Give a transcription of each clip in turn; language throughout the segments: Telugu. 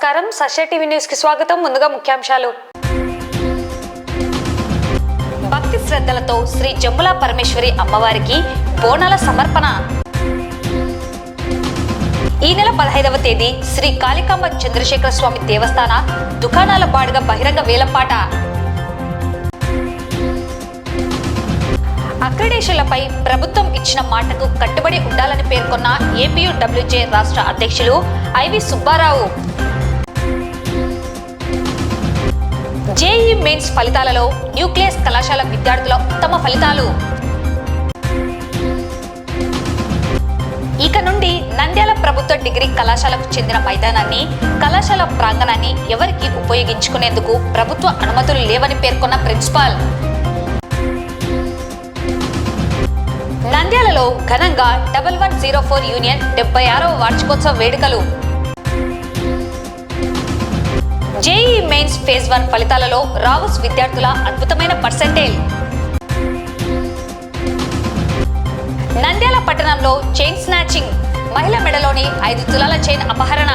నమస్కారం సశ టీవీ న్యూస్ కి స్వాగతం. ముందుగా ముఖ్యాంశాలు. భక్తి శ్రద్ధలతో శ్రీ జంబులా పరమేశ్వరి అమ్మవారికి బోనాల సమర్పణ. ఈ నెల 15వ తేదీ శ్రీ కాళికాంబ చంద్రశేఖర స్వామి దేవస్థాన దుకాణాల బాడుగ బహిరంగ వేలంపాట. అక్రిడేషన్లపై ప్రభుత్వం ఇచ్చిన మాటకు కట్టుబడి ఉండాలని పేర్కొన్న ఏపీయూడబ్ల్యూజే రాష్ట్ర అధ్యక్షులు ఐవి సుబ్బారావు. జేఈ మెయిన్స్ ఫలితాలలో న్యూక్లియస్ కళాశాల విద్యార్థుల ఉత్తమ ఫలితాలు. ఇక నుండి నంద్యాల ప్రభుత్వ డిగ్రీ కళాశాలకు చెందిన మైదానాన్ని, కళాశాల ప్రాంగణాన్ని ఎవరికి ఉపయోగించుకునేందుకు ప్రభుత్వ అనుమతులు లేవని పేర్కొన్న ప్రిన్సిపాల్. నంద్యాలలో ఘనంగా 1104 యూనియన్ 76వ వార్షికోత్సవ వేడుకలు. జేఈ మెయిన్స్ ఫేజ్ 1 ఫలితాలలో రావుస్ విద్యార్థుల అద్భుతమైన పర్సెంటేజ్. నంద్యాల పట్టణంలో చైన్ స్నాచింగ్, మహిళ మెడలోని 5 తులాల చైన్ అపహరణ.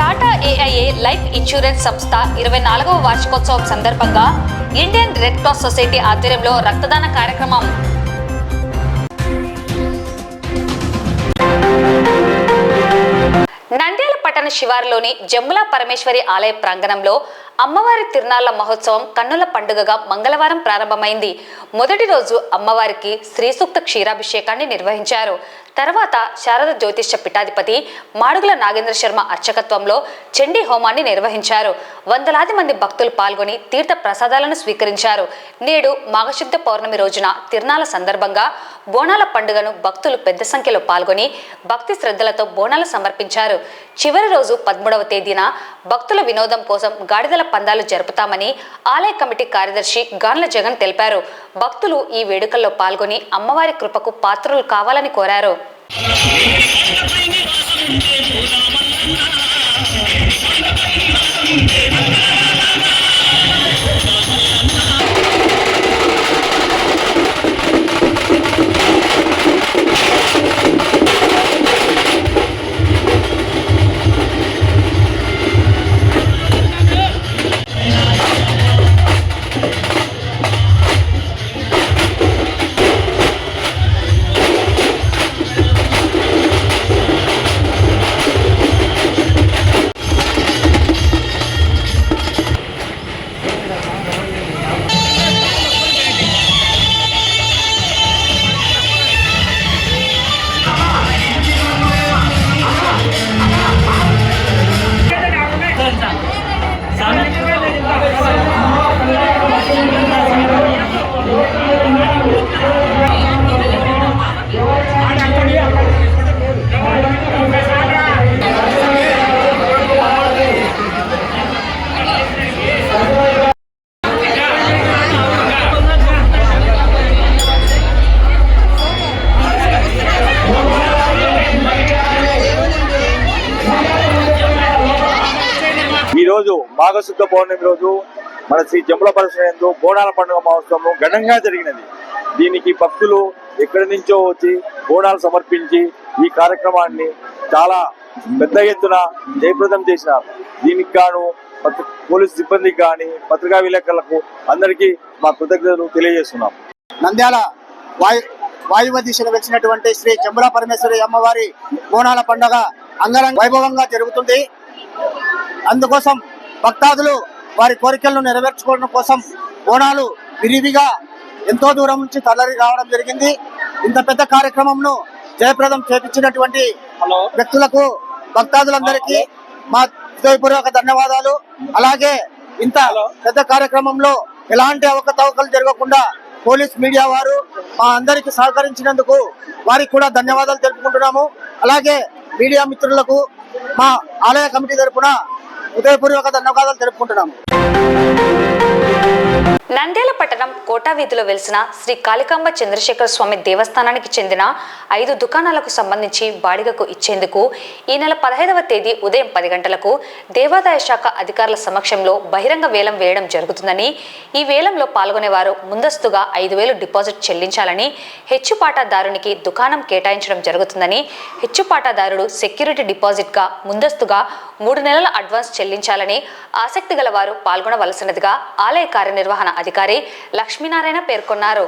టాటా ఏఐఏ లైఫ్ ఇన్సూరెన్స్ సంస్థ 24వ వార్షికోత్సవం సందర్భంగా ఇండియన్ రెడ్ క్రాస్ సొసైటీ ఆధ్వర్యంలో రక్తదాన కార్యక్రమం. నంద్యాల పట్టణ శివారులోని జంబులా పరమేశ్వరి ఆలయ ప్రాంగణంలో అమ్మవారి తిరునాళ్ల మహోత్సవం కన్నుల పండుగగా మంగళవారం ప్రారంభమైంది. మొదటి రోజు అమ్మవారికి శ్రీ సూక్త క్షీరాభిషేకాన్ని నిర్వహించారు. తర్వాత శారద జ్యోతిష్య పీఠాధిపతి మాడుగుల నాగేంద్ర శర్మ అర్చకత్వంలో చండీ హోమాన్ని నిర్వహించారు. వందలాది మంది భక్తులు పాల్గొని తీర్థ ప్రసాదాలను స్వీకరించారు. నేడు మాఘశుద్ధ పౌర్ణమి రోజున తిరునాళ్ల సందర్భంగా బోనాల పండుగను భక్తులు పెద్ద సంఖ్యలో పాల్గొని భక్తి శ్రద్ధలతో బోనాలు సమర్పించారు. చివరి రోజు 13వ తేదీన భక్తుల వినోదం కోసం గాడిదల పందాలు జరుపుతామని ఆలయ కమిటీ కార్యదర్శి గాన్ల జగన్ తెలిపారు. భక్తులు ఈ వేడుకల్లో పాల్గొని అమ్మవారి కృపకు పాత్రులు కావాలని కోరారు. ఈరోజు మాఘశుద్ధ పౌర్ణమి రోజు మన శ్రీ జంబులా పరమేశ్వరి బోనాల పండుగ మహోత్సవం ఘనంగా జరిగినది. దీనికి భక్తులు ఎక్కడి నుంచో వచ్చి బోనాలు సమర్పించి ఈ కార్యక్రమాన్ని చాలా పెద్ద ఎత్తున జయప్రదం చేసినారు. దీనికి గాను పోలీసు సిబ్బందికి కానీ పత్రికా విలేకరులకు అందరికీ మా కృతజ్ఞతలు తెలియజేస్తున్నాం. నంద్యాల వాయువ్య దిశలో వచ్చినటువంటి శ్రీ జంబులా పరమేశ్వరి అమ్మవారి బోనాల పండుగ అంగరంగ వైభవంగా జరుగుతుంది. అందుకోసం భక్తాదులు వారి కోరికలను నెరవేర్చుకోవడం కోసం బోనాలు విరివిగా ఎంతో దూరం నుంచి తరలి రావడం జరిగింది. ఇంత పెద్ద కార్యక్రమంను జయప్రదం చేపించినటువంటి వ్యక్తులకు, భక్తాదులందరికీ మా హృదయపూర్వక ధన్యవాదాలు. అలాగే ఇంత పెద్ద కార్యక్రమంలో ఎలాంటి అవకతవకలు జరగకుండా పోలీస్ మీడియా వారు మా అందరికి సహకరించినందుకు వారికి కూడా ధన్యవాదాలు తెలుపుకుంటున్నాము. అలాగే మీడియా మిత్రులకు మా ఆలయ కమిటీ తరపున హృదయపూర్వక ధన్యవాదాలు తెలుపుకుంటున్నాము. నంద్యాల పట్టణం కోటా వీధిలో వెలిసిన శ్రీ కాళికాంబ చంద్రశేఖర స్వామి దేవస్థానానికి చెందిన 5 దుకాణాలకు సంబంధించి బాడిగకు ఇచ్చేందుకు ఈ నెల 15వ తేదీ ఉదయం 10 గంటలకు దేవాదాయ శాఖ అధికారుల సమక్షంలో బహిరంగ వేలం వేయడం జరుగుతుందని, ఈ వేలంలో పాల్గొనేవారు ముందస్తుగా 5,000 డిపాజిట్ చెల్లించాలని, హెచ్చుపాటాదారునికి దుకాణం కేటాయించడం జరుగుతుందని, హెచ్చుపాటాదారుడు సెక్యూరిటీ డిపాజిట్గా ముందస్తుగా 3 నెలల అడ్వాన్స్ చెల్లించాలని ఆసక్తి గల వారు పాల్గొనవలసినదిగా ఆలయ కార్యనిర్వహణ అధికారి లక్ష్మీనారాయణ పేర్కొన్నారు.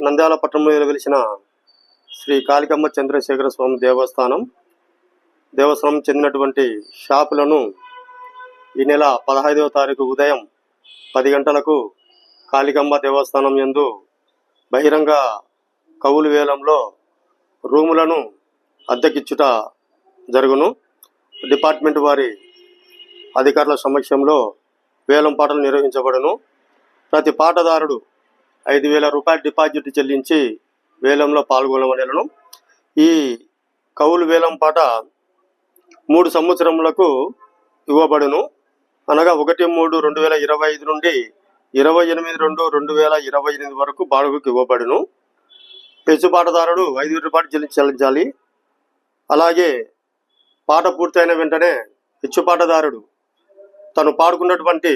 నంద్యాల పట్టణంలో వెలిసిన శ్రీ కాళికాంబ చంద్రశేఖర స్వామి దేవస్థానం చెందినటువంటి షాపులను ఈ నెల 15వ తారీఖు ఉదయం 10 గంటలకు కాళికాంబ దేవస్థానం యందు బహిరంగ కౌలు వేలంలో రూములను అద్దెకిచ్చుట జరుగును. డిపార్ట్మెంట్ వారి అధికారుల సమక్షంలో వేలం పాటలు నిర్వహించబడును. ప్రతి పాటదారుడు 5,000 రూపాయలు డిపాజిట్ చెల్లించి వేలంలో పాల్గొనవలెను. ఈ కౌలు వేలం పాట 3 సంవత్సరములకు ఇవ్వబడును. అనగా 1/3/2025 నుండి 28/2/2028 వరకు బాడుగకు ఇవ్వబడును. హెచ్చుపాటదారుడు 5,000 రూపాయలు చెల్లించాలి. అలాగే పాట పూర్తయిన వెంటనే హెచ్చుపాటదారుడు తను పాడుకున్నటువంటి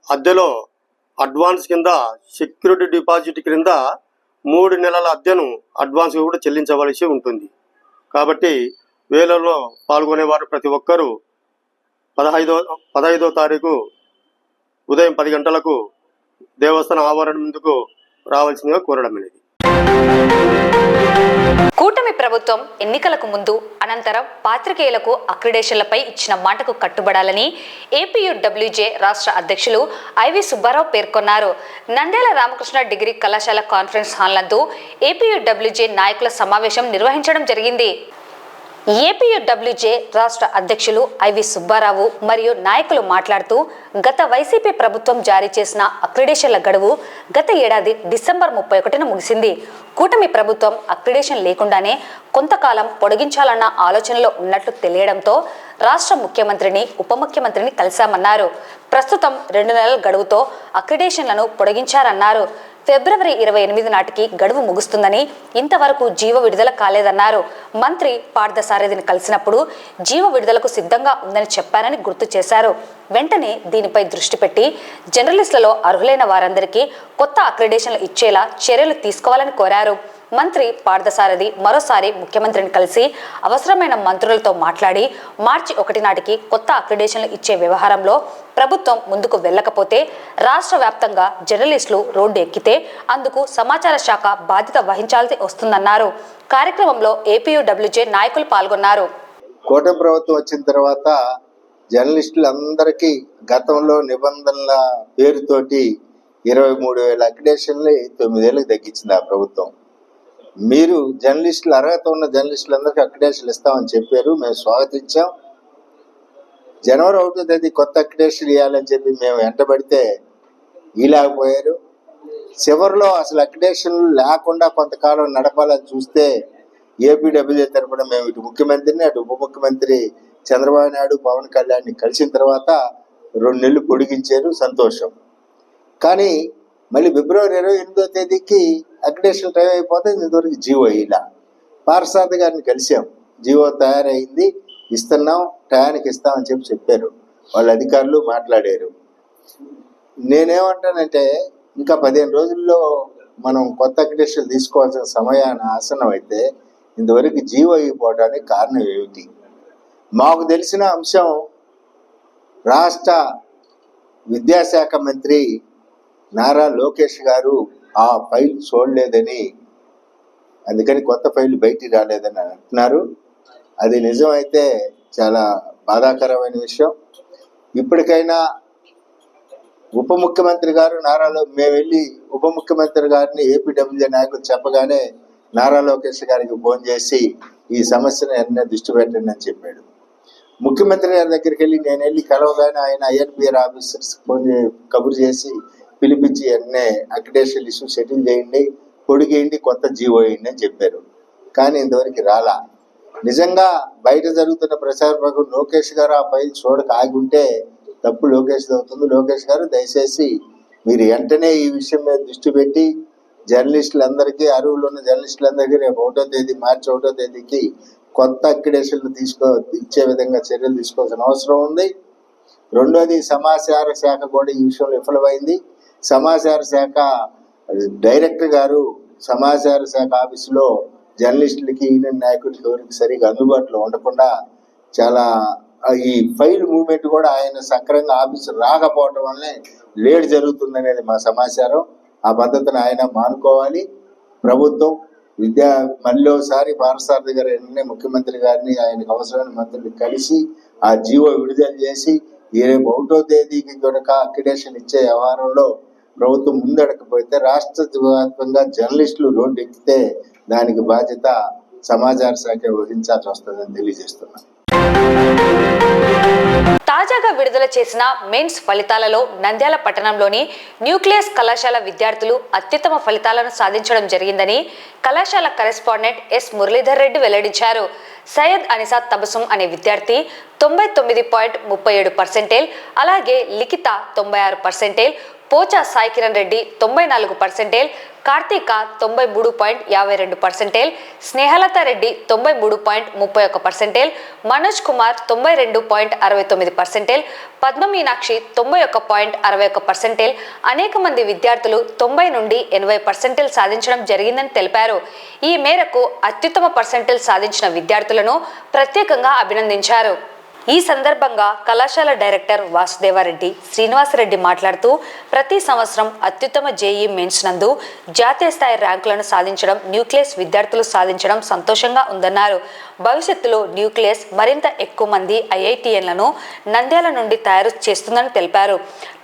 అద్దెలో అడ్వాన్స్ కింద సెక్యూరిటీ డిపాజిట్ క్రింద 3 నెలల అద్దెను అడ్వాన్స్ కూడా చెల్లించవలసి ఉంటుంది. కాబట్టి వేలంలో పాల్గొనేవారు ప్రతి ఒక్కరూ 15వ తారీఖు ఉదయం 10 గంటలకు దేవస్థాన ఆవరణ ముందుకు రావాల్సిందిగా కోరడమైనది. కూటమి ప్రభుత్వం ఎన్నికలకు ముందు అనంతరం పాత్రికేయులకు అక్రిడేషన్లపై ఇచ్చిన మాటకు కట్టుబడాలని ఏపీయూడబ్ల్యూజే రాష్ట్ర అధ్యక్షులు ఐవి సుబ్బారావు పేర్కొన్నారు. నంద్యాల రామకృష్ణ డిగ్రీ కళాశాల కాన్ఫరెన్స్ హాల్ నందు ఏపీయూడబ్ల్యూజే నాయకుల సమావేశం నిర్వహించడం జరిగింది. ఏపీయూడబ్ల్యూజే రాష్ట్ర అధ్యక్షులు ఐవి సుబ్బారావు మరియు నాయకులు మాట్లాడుతూ, గత వైసీపీ ప్రభుత్వం జారీ చేసిన అక్రిడేషన్ల గడువు గత ఏడాది డిసెంబర్ 31న ముగిసింది. కూటమి ప్రభుత్వం అక్రిడేషన్ లేకుండానే కొంతకాలం పొడిగించాలన్న ఆలోచనలో ఉన్నట్లు తెలియడంతో రాష్ట్ర ముఖ్యమంత్రిని, ఉప ముఖ్యమంత్రిని కలిశామన్నారు. ప్రస్తుతం 2 నెలల గడువుతో అక్రిడేషన్లను పొడిగించారన్నారు. ఫిబ్రవరి 28 నాటికి గడువు ముగుస్తుందని, ఇంతవరకు జీవో విడుదల కాలేదన్నారు. మంత్రి పార్థసారథిని కలిసినప్పుడు జీవో విడుదలకు సిద్ధంగా ఉందని చెప్పారని గుర్తు చేశారు. వెంటనే దీనిపై దృష్టి పెట్టి జర్నలిస్టులలో అర్హులైన వారందరికీ కొత్త అక్రిడేషన్లు ఇచ్చేలా చర్యలు తీసుకోవాలని కోరారు. మంత్రి పార్థసారథి మరోసారి ముఖ్యమంత్రిని కలిసి అవసరమైన మంత్రులతో మాట్లాడి మార్చి 1 నాటికి కొత్త అక్రిడేషన్లు ఇచ్చే వ్యవహారంలో ప్రభుత్వం ముందుకు వెళ్ళకపోతే రాష్ట్ర వ్యాప్తంగా జర్నలిస్టులు రోడ్డు ఎక్కితే అందుకు సమాచార శాఖ బాధ్యత వహించాల్సి వస్తుందన్నారు. కార్యక్రమంలో ఏపీయూడబ్ల్యూజే నాయకులు పాల్గొన్నారు. కూటమి ప్రభుత్వం వచ్చిన తర్వాత జర్నలిస్టులందరికీ గతంలో నిబంధనల పేరుతోటి 23,000 అక్రిడేషన్లు 9 ఏళ్ళకి తగ్గించింది ఆ ప్రభుత్వం. మీరు జర్నలిస్టులు, అర్హత ఉన్న జర్నలిస్టులందరికీ అక్రిడేషన్లు ఇస్తామని చెప్పారు. మేము స్వాగతించాం. జనవరి 1వ తేదీ కొత్త అక్రిడేషన్ ఇవ్వాలని చెప్పి మేము వెంటబడితే ఇలాగపోయారు. చివరిలో అసలు అక్రిడేషన్లు లేకుండా కొంతకాలం నడపాలని చూస్తే ఏపీడబ్ల్యూజే తరఫున మేము ఇటు ముఖ్యమంత్రిని, అటు ఉప ముఖ్యమంత్రి చంద్రబాబు నాయుడు, పవన్ కళ్యాణ్ని కలిసిన తర్వాత 2 నెలలు పొడిగించారు. సంతోషం. కానీ మళ్ళీ ఫిబ్రవరి 28వ తేదీకి అక్రిడేషన్ టైం అయిపోతే ఇంతవరకు జీవో ఇలా పార్సారథి గారిని కలిసాం. జీవో తయారైంది, ఇస్తున్నాం, టయానికి ఇస్తామని చెప్పారు. వాళ్ళ అధికారులు మాట్లాడారు. నేనేమంటానంటే ఇంకా 15 రోజుల్లో మనం కొత్త అక్రిడేషన్ తీసుకోవాల్సిన సమయాన్ని ఆసనం అయితే ఇంతవరకు జీవో అయిపోవడానికి కారణం ఏమిటి? మాకు తెలిసిన అంశం, రాష్ట్ర విద్యాశాఖ మంత్రి నారా లోకేష్ గారు ఆ ఫైల్ చూడలేదని, అందుకని కొత్త ఫైల్ బయటికి రాలేదని అంటున్నారు. అది నిజమైతే చాలా బాధాకరమైన విషయం. ఇప్పటికైనా ఉప ముఖ్యమంత్రి గారు మేము వెళ్ళి ఉప ముఖ్యమంత్రి గారిని ఏపీడబ్ల్యూజే నాయకులు చెప్పగానే నారా లోకేష్ గారికి ఫోన్ చేసి ఈ సమస్యను వెంటనే దృష్టి పెట్టండి అని చెప్పాడు. ముఖ్యమంత్రి గారి దగ్గరికి నేను వెళ్ళి కలవగానే ఆయన ఐఎన్పిఆర్ ఆఫీసర్స్ కబురు చేసి పిలిపించి వెంటనే అక్రిడేషన్ ఇష్యూ సెటిల్ చేయండి, పొడిగేయండి, కొత్త జీవో వేయండి అని చెప్పారు. కానీ ఇంతవరకు రాలా. నిజంగా బయట జరుగుతున్న ప్రచారం లోకేష్ గారు ఆ ఫైల్ చూడక ఆగి ఉంటే తప్పు లోకేష్ అవుతుంది. లోకేష్ గారు దయచేసి మీరు వెంటనే ఈ విషయం మీద దృష్టి పెట్టి జర్నలిస్టులందరికీ, అరువులు ఉన్న జర్నలిస్టులందరికీ రేపు మార్చి 1వ తేదీకి కొత్త అక్రిడేషన్లు ఇచ్చే విధంగా చర్యలు తీసుకోవాల్సిన అవసరం ఉంది. రెండోది, సమాచార శాఖ కూడా ఈ విషయంలో విఫలమైంది. సమాచార శాఖ డైరెక్టర్ గారు సమాచార శాఖ ఆఫీసులో జర్నలిస్టులకి, యూనియన్ నాయకులకి ఎవరికి సరిగా అందుబాటులో ఉండకుండా చాలా ఈ ఫైల్ మూవ్మెంట్ కూడా ఆయన సక్రంగా ఆఫీసు రాకపోవటం వల్లనే లేట్ జరుగుతుందనేది మా సమాచారం. ఆ పద్ధతిని ఆయన మానుకోవాలి. ప్రభుత్వం మళ్ళీ ఒకసారి పారసారథి గారు వెంటనే ముఖ్యమంత్రి గారిని, ఆయనకు అవసరమైన మంత్రులు కలిసి ఆ జీవో విడుదల చేసి రేపు 1వ తేదీకి కనుక అక్రిడేషన్ ఇచ్చే వ్యవహారంలో ప్రభుత్వం ముందడకపోతే రాష్ట్ర వ్యాప్తంగా జర్నలిస్టులు రోడ్డు ఎక్కితే దానికి బాధ్యత సమాచార శాఖ వహించాల్సి వస్తుందని తెలియజేస్తున్నాను. తాజాగా విడుదల చేసిన మెయిన్స్ ఫలితాలలో నంద్యాల పట్టణంలోని న్యూక్లియస్ కళాశాల విద్యార్థులు అత్యుత్తమ ఫలితాలను సాధించడం జరిగిందని కళాశాల కరెస్పాండెంట్ ఎస్ మురళీధర్ రెడ్డి వెల్లడించారు. సయ్యద్ అనిసా తబసుం అనే విద్యార్థి 99.37%, అలాగే లిఖిత 96%, పోచా సాయి కిరణ్ రెడ్డి 94%, కార్తీక 93.52%, స్నేహలత రెడ్డి 93.31%, మనోజ్ కుమార్ 92.69%, పద్మ మీనాక్షి 91.61%, అనేక మంది విద్యార్థులు 90 నుండి 80% సాధించడం జరిగిందని తెలిపారు. ఈ మేరకు అత్యుత్తమ పర్సెంటేజ్ సాధించిన విద్యార్థులను ప్రత్యేకంగా అభినందించారు. ఈ సందర్భంగా కళాశాల డైరెక్టర్ వాసుదేవారెడ్డి శ్రీనివాసరెడ్డి మాట్లాడుతూ, ప్రతి సంవత్సరం అత్యుత్తమ జేఈ మెయిన్స్ నందు జాతీయ స్థాయి ర్యాంకులను సాధించడం న్యూక్లియస్ విద్యార్థులు సాధించడం సంతోషంగా ఉందన్నారు. భవిష్యత్తులో న్యూక్లియస్ మరింత ఎక్కువ మంది ఐఐటిఎన్లను నంద్యాల నుండి తయారు చేస్తుందని తెలిపారు.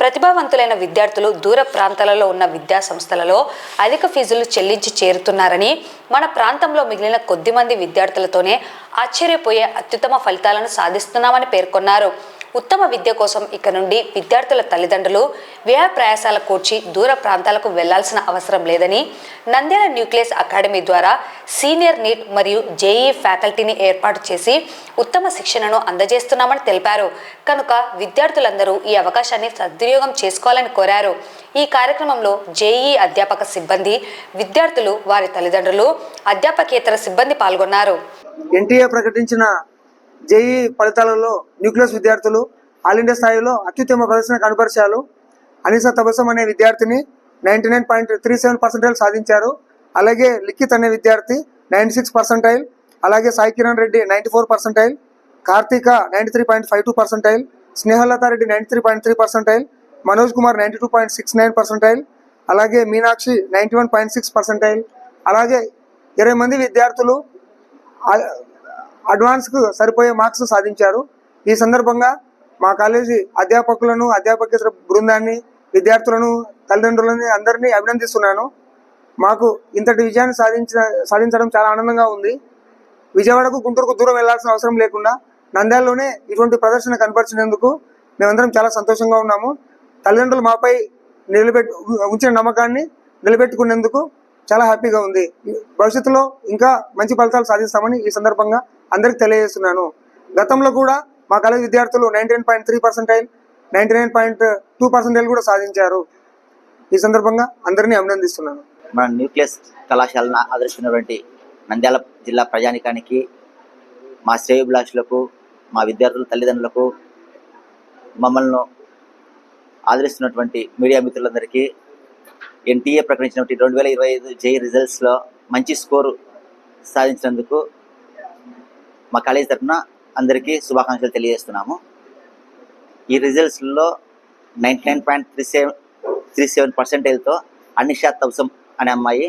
ప్రతిభావంతులైన విద్యార్థులు దూర ప్రాంతాలలో ఉన్న విద్యా సంస్థలలో అధిక ఫీజులు చెల్లించి చేరుతున్నారని, మన ప్రాంతంలో మిగిలిన కొద్ది మంది విద్యార్థులతోనే ఆశ్చర్యపోయే అత్యుత్తమ ఫలితాలను సాధిస్తున్నామని పేర్కొన్నారు. ఉత్తమ విద్య కోసం ఇక నుండి విద్యార్థుల తల్లిదండ్రులు వ్యయ ప్రయాసాల కూర్చి దూర ప్రాంతాలకు వెళ్లాల్సిన అవసరం లేదని, నంద్యాల న్యూక్లియస్ అకాడమీ ద్వారా సీనియర్ నీట్ మరియు జేఈ ఫ్యాకల్టీని ఏర్పాటు చేసి ఉత్తమ శిక్షణను అందజేస్తున్నామని తెలిపారు. కనుక విద్యార్థులందరూ ఈ అవకాశాన్ని సద్వినియోగం చేసుకోవాలని కోరారు. ఈ కార్యక్రమంలో జేఈ అధ్యాపక సిబ్బంది, విద్యార్థులు, వారి తల్లిదండ్రులు, అధ్యాపకేతర సిబ్బంది పాల్గొన్నారు. ఎన్టీఏ ప్రకటించిన జేఈ ఫలితాలలో న్యూక్లియస్ విద్యార్థులు ఆల్ ఇండియా స్థాయిలో అత్యుత్తమ ప్రదర్శన కనబరిచారు. అనిసా తబసం అనే విద్యార్థిని 99.37% సాధించారు. అలాగే లిఖిత్ అనే విద్యార్థి 96%, అలాగే సాయి కిరణ్ రెడ్డి 94%, కార్తీక 93.52%, స్నేహలత రెడ్డి 93.3%, మనోజ్ కుమార్ 92.69%, అలాగే మీనాక్షి 91.6%, అలాగే 20 మంది విద్యార్థులు అడ్వాన్స్కు సరిపోయే మార్క్స్ సాధించారు. ఈ సందర్భంగా మా కాలేజీ అధ్యాపకులను, అధ్యాపకేతర బృందాన్ని, విద్యార్థులను, తల్లిదండ్రులని అందరినీ అభినందిస్తున్నాను. మాకు ఇంతటి విజయాన్ని సాధించడం చాలా ఆనందంగా ఉంది. విజయవాడకు, గుంటూరుకు దూరం వెళ్లాల్సిన అవసరం లేకుండా నంద్యాలలోనే ఇటువంటి ప్రదర్శన కనపరిచినందుకు మేమందరం చాలా సంతోషంగా ఉన్నాము. తల్లిదండ్రులు మాపై ఉంచిన నమ్మకాన్ని నిలబెట్టుకునేందుకు చాలా హ్యాపీగా ఉంది. భవిష్యత్తులో ఇంకా మంచి ఫలితాలు సాధిస్తామని ఈ సందర్భంగా అందరికి తెలియజేస్తున్నాను. గతంలో కూడా మా కాలేజ్ విద్యార్థులు 99.3%, 99.2% కూడా సాధించారు. ఈ సందర్భంగా అందరినీ అభినందిస్తున్నాను. మన న్యూక్లియస్ కళాశాలను ఆదరిస్తున్నటువంటి నంద్యాల జిల్లా ప్రజానికానికి, మా శ్రేయోభిలాషులకు, మా విద్యార్థుల తల్లిదండ్రులకు, మమ్మల్ని ఆదరిస్తున్నటువంటి మీడియా మిత్రులందరికీ, ఎన్టీఏ ప్రకటించినటువంటి 2025 జేఈ రిజల్ట్స్లో మంచి స్కోరు సాధించినందుకు మా కాలేజీ తరఫున అందరికీ శుభాకాంక్షలు తెలియజేస్తున్నాము. ఈ రిజల్ట్స్లో 99.37%తో అనిషా తబసం అనే అమ్మాయి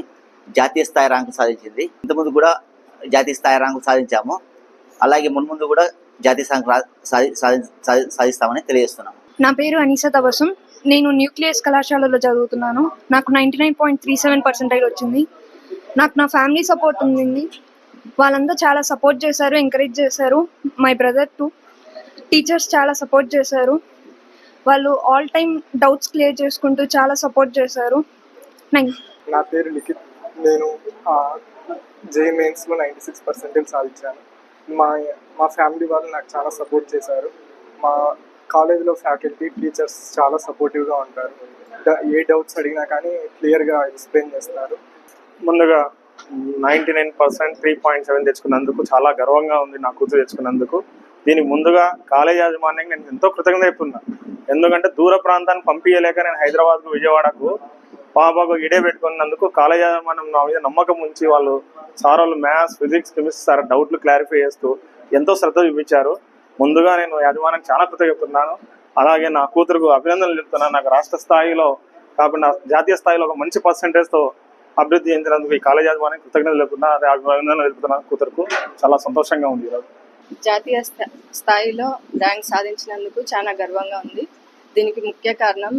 జాతీయ స్థాయి ర్యాంకు సాధించింది. ఇంతకుముందు కూడా జాతీయ స్థాయి ర్యాంకు సాధించాము. అలాగే మున్ముందు కూడా జాతీయ సాధిస్తామని తెలియజేస్తున్నాము. నా పేరు అనిసా తబసం. నేను న్యూక్లియస్ కళాశాలలో చదువుతున్నాను. నాకు 99.37% వచ్చింది. నాకు నా ఫ్యామిలీ సపోర్ట్ ఉంది. వాళ్ళంతా చాలా సపోర్ట్ చేశారు, ఎంకరేజ్ చేశారు. మై బ్రదర్ టు టీచర్స్ చాలా సపోర్ట్ చేశారు. వాళ్ళు ఆల్ టైమ్ డౌట్స్ క్లియర్ చేసుకుంటూ చాలా సపోర్ట్ చేశారు. నా పేరు లిఖిత్. నేను జే మెయిన్స్లో 96% సాధించాను. మా మా ఫ్యామిలీ వాళ్ళు నాకు చాలా సపోర్ట్ చేశారు. మా కాలేజీలో ఫ్యాకల్టీ టీచర్స్ చాలా సపోర్టివ్గా ఉంటారు. ఏ డౌట్స్ అడిగినా కానీ క్లియర్గా ఎక్స్ప్లెయిన్ చేస్తారు. ముందుగా 99% 3.7 తెచ్చుకున్నందుకు చాలా గర్వంగా ఉంది. నా కూతురు తెచ్చుకున్నందుకు దీనికి ముందుగా కాలేజ్ యాజమాన్యం నేను ఎంతో కృతజ్ఞత చెప్తున్నా. ఎందుకంటే దూర ప్రాంతాన్ని పంపించలేక నేను హైదరాబాద్కు విజయవాడకు పాపకు ఇడే పెట్టుకున్నందుకు కాలేజ్ యాజమాన్యం నా మీద నమ్మకం ఉంచి వాళ్ళు సార్ వాళ్ళు మ్యాథ్స్ ఫిజిక్స్ కెమిస్ట్రీ సార్ డౌట్లు క్లారిఫై చేస్తూ ఎంతో శ్రద్ధ చూపించారు. ముందుగా నేను యాజమాన్యం చాలా కృతజ్ఞత చెప్తున్నాను. అలాగే నా కూతురుకు అభినందనలు చెప్తున్నాను. నాకు రాష్ట్ర స్థాయిలో కాకుండా జాతీయ స్థాయిలో ఒక మంచి పర్సంటేజ్తో అభివృద్ధి చెందినందుకు ఈ కాలేజ్ యాజమాన్యం కృతజ్ఞతలు చెప్తున్నా. అదే అభినందనలు తెలుపుతున్నాను. కూతురుకు చాలా సంతోషంగా ఉంది. ఈరోజు జాతీయ స్థాయిలో ర్యాంక్ సాధించినందుకు చాలా గర్వంగా ఉంది. దీనికి ముఖ్య కారణం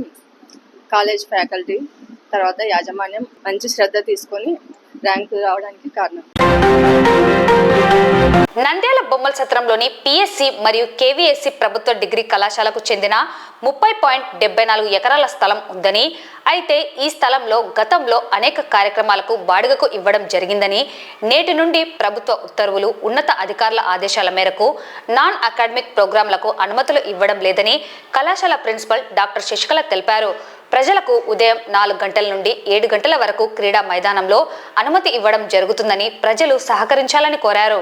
కాలేజ్ ఫ్యాకల్టీ, తర్వాత యాజమాన్యం మంచి శ్రద్ధ తీసుకొని ర్యాంకు రావడానికి కారణం. నంద్యాల బొమ్మల సత్రంలోని పిఎస్సి మరియు కేవీఎస్సి ప్రభుత్వ డిగ్రీ కళాశాలకు చెందిన 30.74 ఎకరాల స్థలం ఉందని, అయితే ఈ స్థలంలో గతంలో అనేక కార్యక్రమాలకు బాడుగకు ఇవ్వడం జరిగిందని, నేటి నుండి ప్రభుత్వ ఉత్తర్వులు, ఉన్నత అధికారుల ఆదేశాల మేరకు నాన్ అకాడమిక్ ప్రోగ్రాంలకు అనుమతులు ఇవ్వడం లేదని కళాశాల ప్రిన్సిపల్ డాక్టర్ శశికళ తెలిపారు. ప్రజలకు ఉదయం 4 గంటల నుండి 7 గంటల వరకు క్రీడా మైదానంలో అనుమతి ఇవ్వడం జరుగుతుందని ప్రజలు సహకరించాలని కోరారు.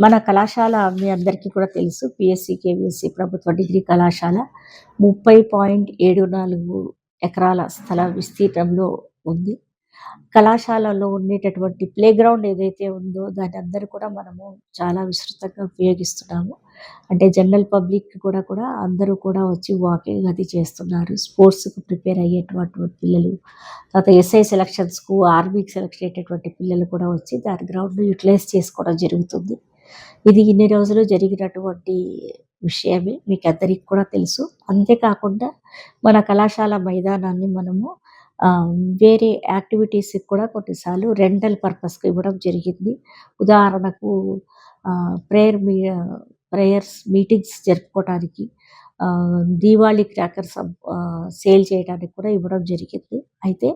మన కళాశాల మీ అందరికీ కూడా తెలుసు. పిఎస్సి కేవీఎస్సి ప్రభుత్వ డిగ్రీ కళాశాల 30.74 ఎకరాల స్థల విస్తీర్ణంలో ఉంది. కళాశాలలో ఉండేటటువంటి ప్లే గ్రౌండ్ ఏదైతే ఉందో దాన్ని అందరూ కూడా మనము చాలా విస్తృతంగా ఉపయోగిస్తున్నాము. అంటే జనరల్ పబ్లిక్ కూడా అందరూ కూడా వచ్చి వాకింగ్ అది చేస్తున్నారు. స్పోర్ట్స్కి ప్రిపేర్ అయ్యేటువంటి పిల్లలు, తర్వాత ఎస్ఐ సెలక్షన్స్కు, ఆర్మీకి సెలెక్ట్ అయ్యేటటువంటి పిల్లలు కూడా వచ్చి దాని గ్రౌండ్ను యూటిలైజ్ చేసుకోవడం జరుగుతుంది. ఇది ఇన్ని రోజులు జరిగినటువంటి విషయమే, మీకు అందరికీ కూడా తెలుసు. అంతేకాకుండా మన కళాశాల మైదానాన్ని మనము వేరే యాక్టివిటీస్కి కూడా కొన్నిసార్లు రెంటల్ పర్పస్కి ఇవ్వడం జరిగింది. ఉదాహరణకు ప్రేయర్స్ మీటింగ్స్ జరుపుకోవడానికి, దీవాళీ క్రాకర్స్ సేల్ చేయడానికి కూడా ఇవ్వడం జరిగింది. అయితే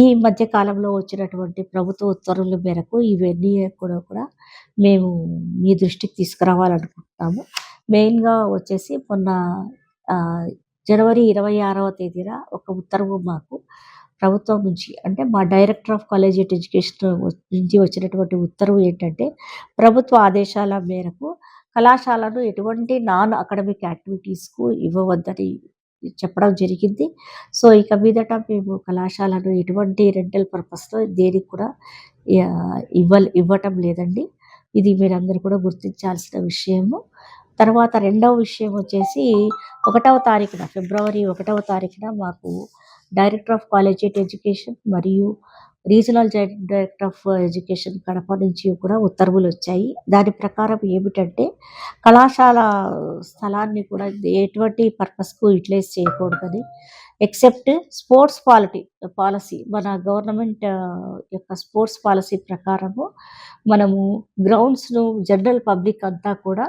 ఈ మధ్య కాలంలో వచ్చినటువంటి ప్రభుత్వ ఉత్తర్వుల మేరకు ఇవన్నీ కూడా మేము మీ దృష్టికి తీసుకురావాలనుకుంటున్నాము. మెయిన్గా వచ్చేసి మొన్న జనవరి 26వ తేదీన ఒక ఉత్తర్వు మాకు ప్రభుత్వం నుంచి, అంటే మా డైరెక్టర్ ఆఫ్ కాలేజియేట్ ఎడ్యుకేషన్ నుంచి వచ్చినటువంటి ఉత్తర్వు ఏంటంటే, ప్రభుత్వ ఆదేశాల మేరకు కళాశాలను ఎటువంటి నాన్ అకాడమిక్ యాక్టివిటీస్కు ఇవ్వవద్దని చెప్పడం జరిగింది. సో ఇక మీదట మేము కళాశాలను ఎటువంటి రెంటల్ పర్పస్తో దేనికి కూడా ఇవ్వటం లేదండి. ఇది మీరందరూ కూడా గుర్తించాల్సిన విషయము. తర్వాత రెండవ విషయం వచ్చేసి 1వ తారీఖున ఫిబ్రవరి 1వ తారీఖున మాకు డైరెక్టర్ ఆఫ్ కాలేజియేట్ ఎడ్యుకేషన్ మరియు regional director of education Kadapa నుంచి కూడా ఉత్తర్వులు వచ్చాయి. దాని ప్రకారం ఏమిటంటే, కళాశాల స్థలాన్ని కూడా ఎటువంటి పర్పస్కు యూటిలైజ్ చేయకూడదని, ఎక్సెప్ట్ స్పోర్ట్స్ పాలసీ మన గవర్నమెంట్ యొక్క స్పోర్ట్స్ పాలసీ ప్రకారము మనము గ్రౌండ్స్ను జనరల్ పబ్లిక్ అంతా కూడా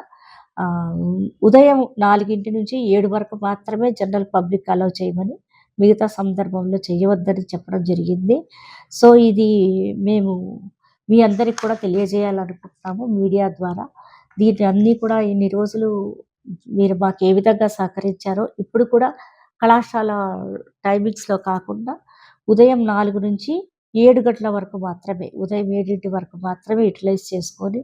ఉదయం 4 నుంచి 7 వరకు మాత్రమే జనరల్ పబ్లిక్ అలౌ చేయమని, మిగతా సందర్భంలో చేయవద్దని చెప్పడం జరిగింది. సో ఇది మేము మీ అందరికి కూడా తెలియజేయాలనుకుంటున్నాము మీడియా ద్వారా. దీన్ని అన్నీ కూడా ఇన్ని రోజులు మీరు మాకు ఏ విధంగా సహకరించారో ఇప్పుడు కూడా కళాశాల టైమింగ్స్లో కాకుండా ఉదయం 4 నుంచి 7 గంటల వరకు మాత్రమే, ఉదయం 7 వరకు మాత్రమే యూటిలైజ్ చేసుకొని